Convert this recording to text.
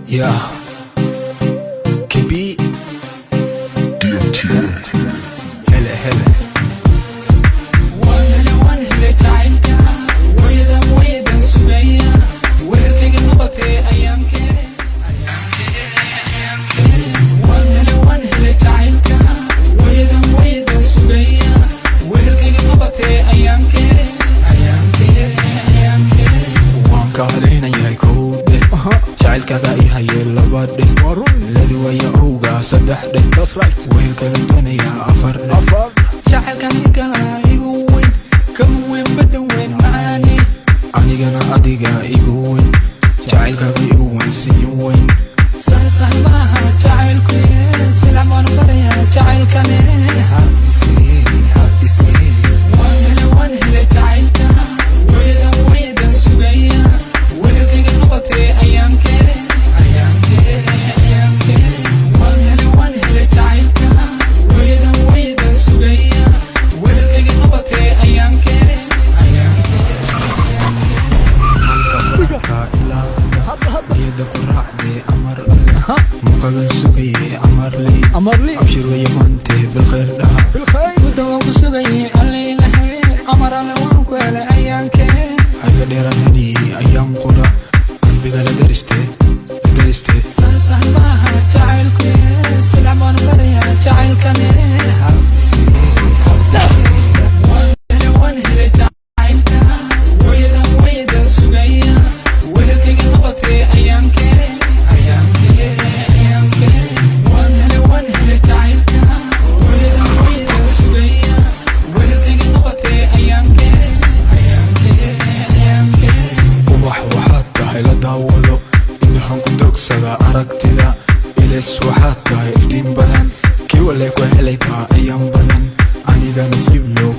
Yeah. KB DMT هلا هلا وان هلا تعالك ويدا سبيا ويركي نبطي أيام كده وان هلا تعالك ويدا سبيا ويركي نبطي أيام كده وان كهرينا يا كود jacaylkaaga i hayay labadhe laduwaya owga saddexdhe wehelkaga doonaya afardhe jacaylkan igala igu weyn kama weyn badan weyn macaani anigana adiga igu weyn jacaylkaaga igu weyn siyo weyn sahsah maaha jacaylku silac baan baraya jacaylkane habisee waan hele jacaylka weedan sugaya wehelkayga noqotay ayaamkee waan hele jacaylka weedan sugaya wehelkayga noqotay ayaamkee halka baraka ilaa niyada ku raacdee amar alle muqaban sugaye amarley abshir waya maante bilkhayr dhaha muddo waan ku sugayay allailahe amar alle waan ku helay ayaankee hayga dheeraan haniyey ayaan qudha qalbiga la dariste sahsah maaha jacaylku silac baan baraya jacaylkane waan hele jacaylka weedan sugaya wehelkayga noqotay ayaamkee waan hele jacaylka weedan sugaya wehelkayga noqotay ayaamkee ubax waxaad tahay la daawado indhahan ku dogsada aragtida iles waxaad tahay iftiin badan kii wale ku helay baa ayaan badan aniga nasiib loo